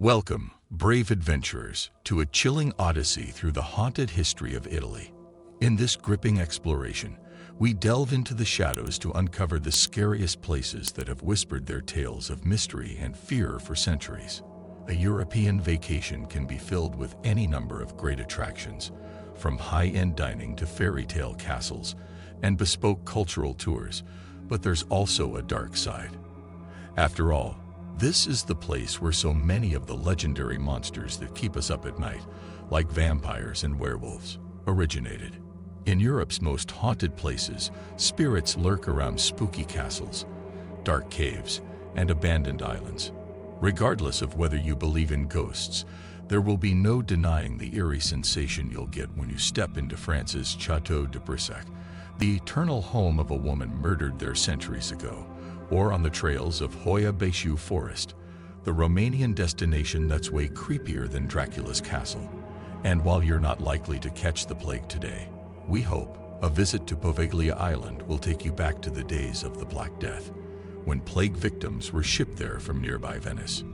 Welcome, brave adventurers, to a chilling odyssey through the haunted history of Italy. In this gripping exploration, we delve into the shadows to uncover the scariest places that have whispered their tales of mystery and fear for centuries. A European vacation can be filled with any number of great attractions, from high-end dining to fairy tale castles and bespoke cultural tours, but there's also a dark side. After all, this is the place where so many of the legendary monsters that keep us up at night, like vampires and werewolves, originated. In Europe's most haunted places, spirits lurk around spooky castles, dark caves, and abandoned islands. Regardless of whether you believe in ghosts, there will be no denying the eerie sensation you'll get when you step into France's Chateau de Brissac, the eternal home of a woman murdered there centuries ago, or on the trails of Hoia Baciu Forest, the Romanian destination that's way creepier than Dracula's castle. And while you're not likely to catch the plague today, we hope a visit to Pizziglia Island will take you back to the days of the Black Death, when plague victims were shipped there from nearby Venice.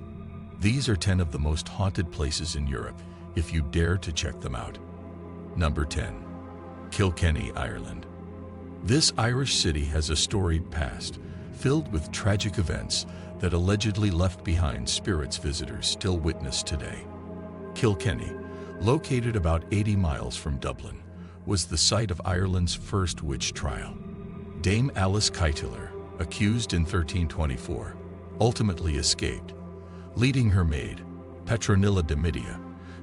These are 10 of the most haunted places in Europe, if you dare to check them out. Number 10. Kilkenny, Ireland. This Irish city has a storied past, filled with tragic events that allegedly left behind spirits visitors still witness today. Kilkenny, located about 80 miles from Dublin, was the site of Ireland's first witch trial. Dame Alice Kytiller, accused in 1324, ultimately escaped, leading her maid, Petronilla de Midia,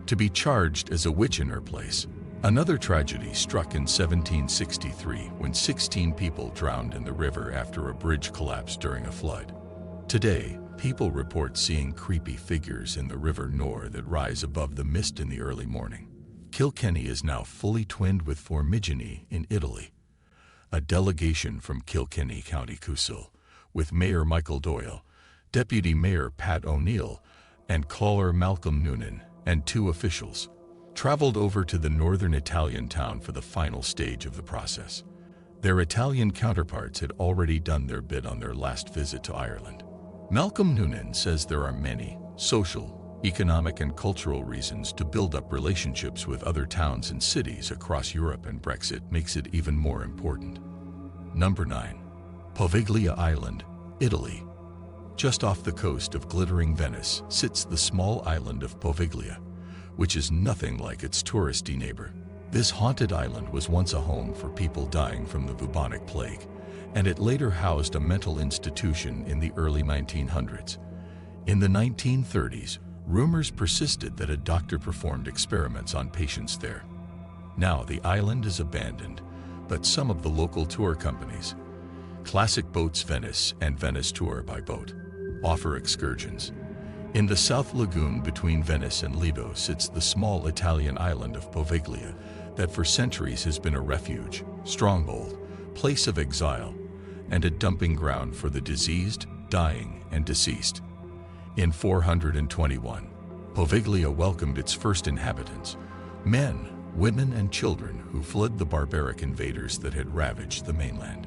to be charged as a witch in her place. Another tragedy struck in 1763 when 16 people drowned in the river after a bridge collapsed during a flood. Today, people report seeing creepy figures in the River Nore that rise above the mist in the early morning. Kilkenny is now fully twinned with Formigine in Italy. A delegation from Kilkenny County Council, with Mayor Michael Doyle, Deputy Mayor Pat O'Neill, and Caller Malcolm Noonan, and 2 officials, traveled over to the northern Italian town for the final stage of the process. Their Italian counterparts had already done their bit on their last visit to Ireland. Malcolm Noonan says there are many social, economic, and cultural reasons to build up relationships with other towns and cities across Europe, and Brexit makes it even more important. Number 9. Pizziglia Island, Italy. Just off the coast of glittering Venice sits the small island of Pizziglia, which is nothing like its touristy neighbor. This haunted island was once a home for people dying from the bubonic plague, and it later housed a mental institution in the early 1900s. In the 1930s, rumors persisted that a doctor performed experiments on patients there. Now the island is abandoned, but some of the local tour companies, Classic Boats Venice and Venice Tour by Boat, offer excursions. In the South Lagoon between Venice and Lido sits the small Italian island of Pizziglia that for centuries has been a refuge, stronghold, place of exile, and a dumping ground for the diseased, dying, and deceased. In 421, Pizziglia welcomed its first inhabitants, men, women, and children who fled the barbaric invaders that had ravaged the mainland.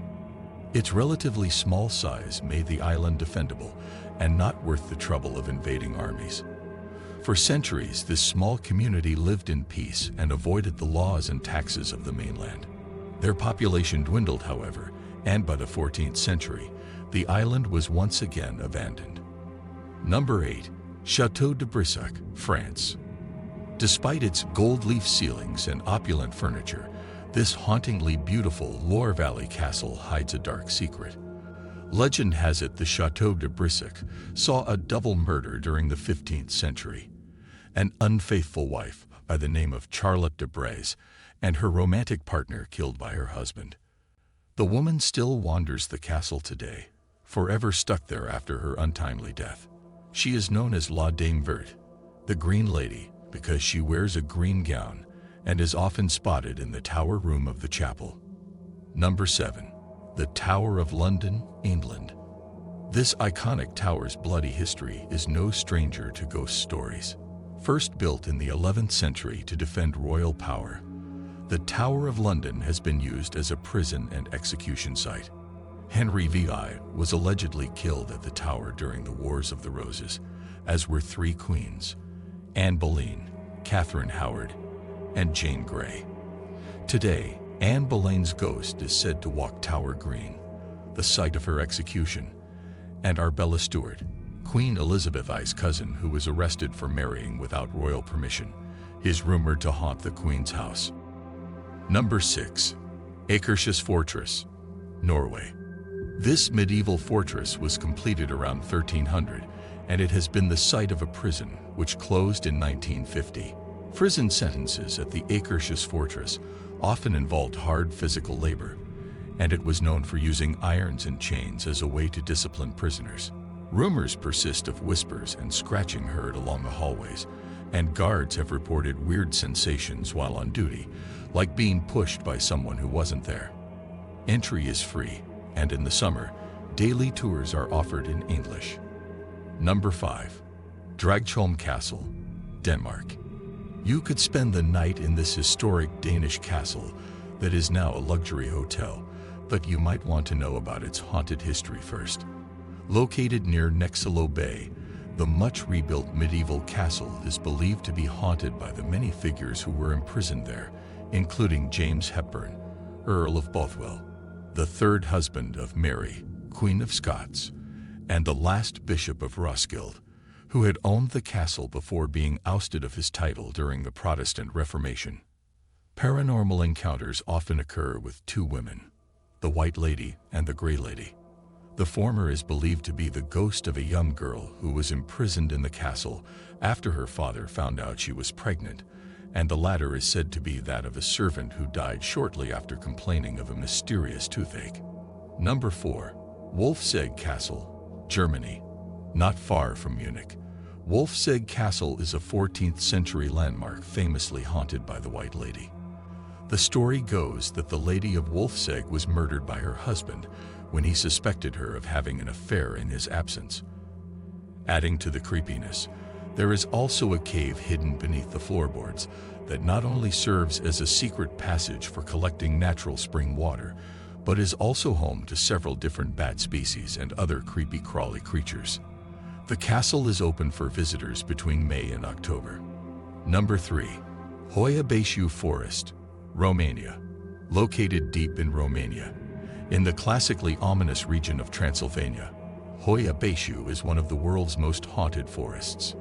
Its relatively small size made the island defendable and not worth the trouble of invading armies. For centuries, this small community lived in peace and avoided the laws and taxes of the mainland. Their population dwindled, however, and by the 14th century, the island was once again abandoned. Number 8. Chateau de Brissac, France. Despite its gold leaf ceilings and opulent furniture, this hauntingly beautiful Loire Valley castle hides a dark secret. Legend has it the Chateau de Brissac saw a double murder during the 15th century. An unfaithful wife by the name of Charlotte de Braise and her romantic partner killed by her husband. The woman still wanders the castle today, forever stuck there after her untimely death. She is known as La Dame Verte, the Green Lady, because she wears a green gown and is often spotted in the tower room of the chapel. Number 7. The Tower of London, England. This iconic tower's bloody history is no stranger to ghost stories. First built in the 11th century to defend royal power, the Tower of London has been used as a prison and execution site. Henry VI was allegedly killed at the tower during the Wars of the Roses, as were three queens: Anne Boleyn, Catherine Howard, and Jane Grey. Today, Anne Boleyn's ghost is said to walk Tower Green, the site of her execution, and Arbella Stewart, Queen Elizabeth I's cousin who was arrested for marrying without royal permission, is rumored to haunt the Queen's house. Number 6. Akershus Fortress, Norway. This medieval fortress was completed around 1300, and it has been the site of a prison which closed in 1950. Prison sentences at the Akershus Fortress often involved hard physical labor, and it was known for using irons and chains as a way to discipline prisoners. Rumors persist of whispers and scratching heard along the hallways, and guards have reported weird sensations while on duty, like being pushed by someone who wasn't there. Entry is free, and in the summer, daily tours are offered in English. Number 5. Dragholm Castle, Denmark. You could spend the night in this historic Danish castle that is now a luxury hotel, but you might want to know about its haunted history first. Located near Nexelo Bay, the much rebuilt medieval castle is believed to be haunted by the many figures who were imprisoned there, including James Hepburn, Earl of Bothwell, the third husband of Mary, Queen of Scots, and the last Bishop of Roskilde, who had owned the castle before being ousted of his title during the Protestant Reformation. Paranormal encounters often occur with two women, the White Lady and the Grey Lady. The former is believed to be the ghost of a young girl who was imprisoned in the castle after her father found out she was pregnant, and the latter is said to be that of a servant who died shortly after complaining of a mysterious toothache. Number 4. Wolfsegg Castle, Germany. Not far from Munich, Wolfsegg Castle is a 14th century landmark famously haunted by the White Lady. The story goes that the Lady of Wolfsegg was murdered by her husband when he suspected her of having an affair in his absence. Adding to the creepiness, there is also a cave hidden beneath the floorboards that not only serves as a secret passage for collecting natural spring water, but is also home to several different bat species and other creepy crawly creatures. The castle is open for visitors between May and October. Number 3. Hoia Baciu Forest, Romania. Located deep in Romania, in the classically ominous region of Transylvania, Hoia Baciu is one of the world's most haunted forests.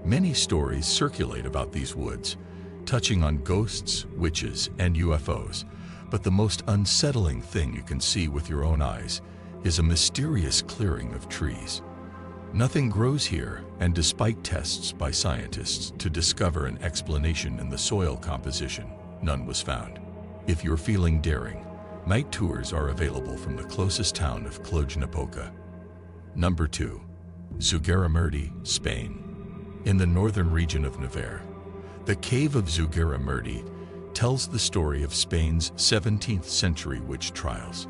Many stories circulate about these woods, touching on ghosts, witches, and UFOs, but the most unsettling thing you can see with your own eyes is a mysterious clearing of trees. Nothing grows here, and despite tests by scientists to discover an explanation in the soil composition, none was found. If you're feeling daring, night tours are available from the closest town of Cluj-Napoca. Number 2. Zuguera Merti, Spain. In the northern region of Navarre, the cave of Zuguera Merti tells the story of Spain's 17th century witch trials.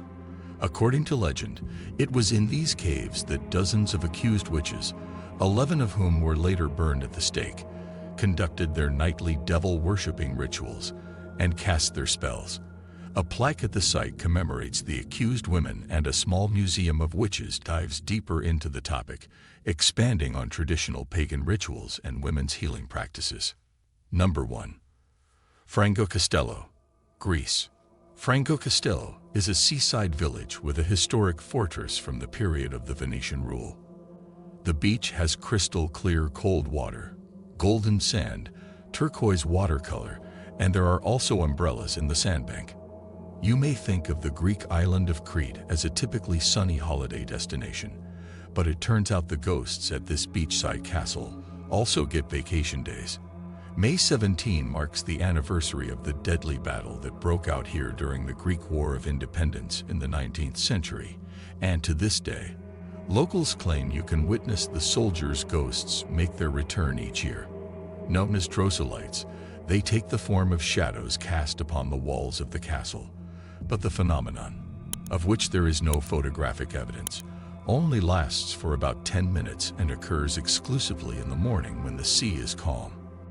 According to legend, it was in these caves that dozens of accused witches, 11 of whom were later burned at the stake, conducted their nightly devil-worshipping rituals and cast their spells. A plaque at the site commemorates the accused women, and a small museum of witches dives deeper into the topic, expanding on traditional pagan rituals and women's healing practices. Number 1. Frango Castello, Greece. Frango Castello is a seaside village with a historic fortress from the period of the Venetian rule. The beach has crystal clear cold water, golden sand, turquoise watercolor, and there are also umbrellas in the sandbank. You may think of the Greek island of Crete as a typically sunny holiday destination, but it turns out the ghosts at this beachside castle also get vacation days. May 17 marks the anniversary of the deadly battle that broke out here during the Greek War of Independence in the 19th century, and to this day, locals claim you can witness the soldiers' ghosts make their return each year. Known as droselites, they take the form of shadows cast upon the walls of the castle. But the phenomenon, of which there is no photographic evidence, only lasts for about 10 minutes and occurs exclusively in the morning when the sea is calm.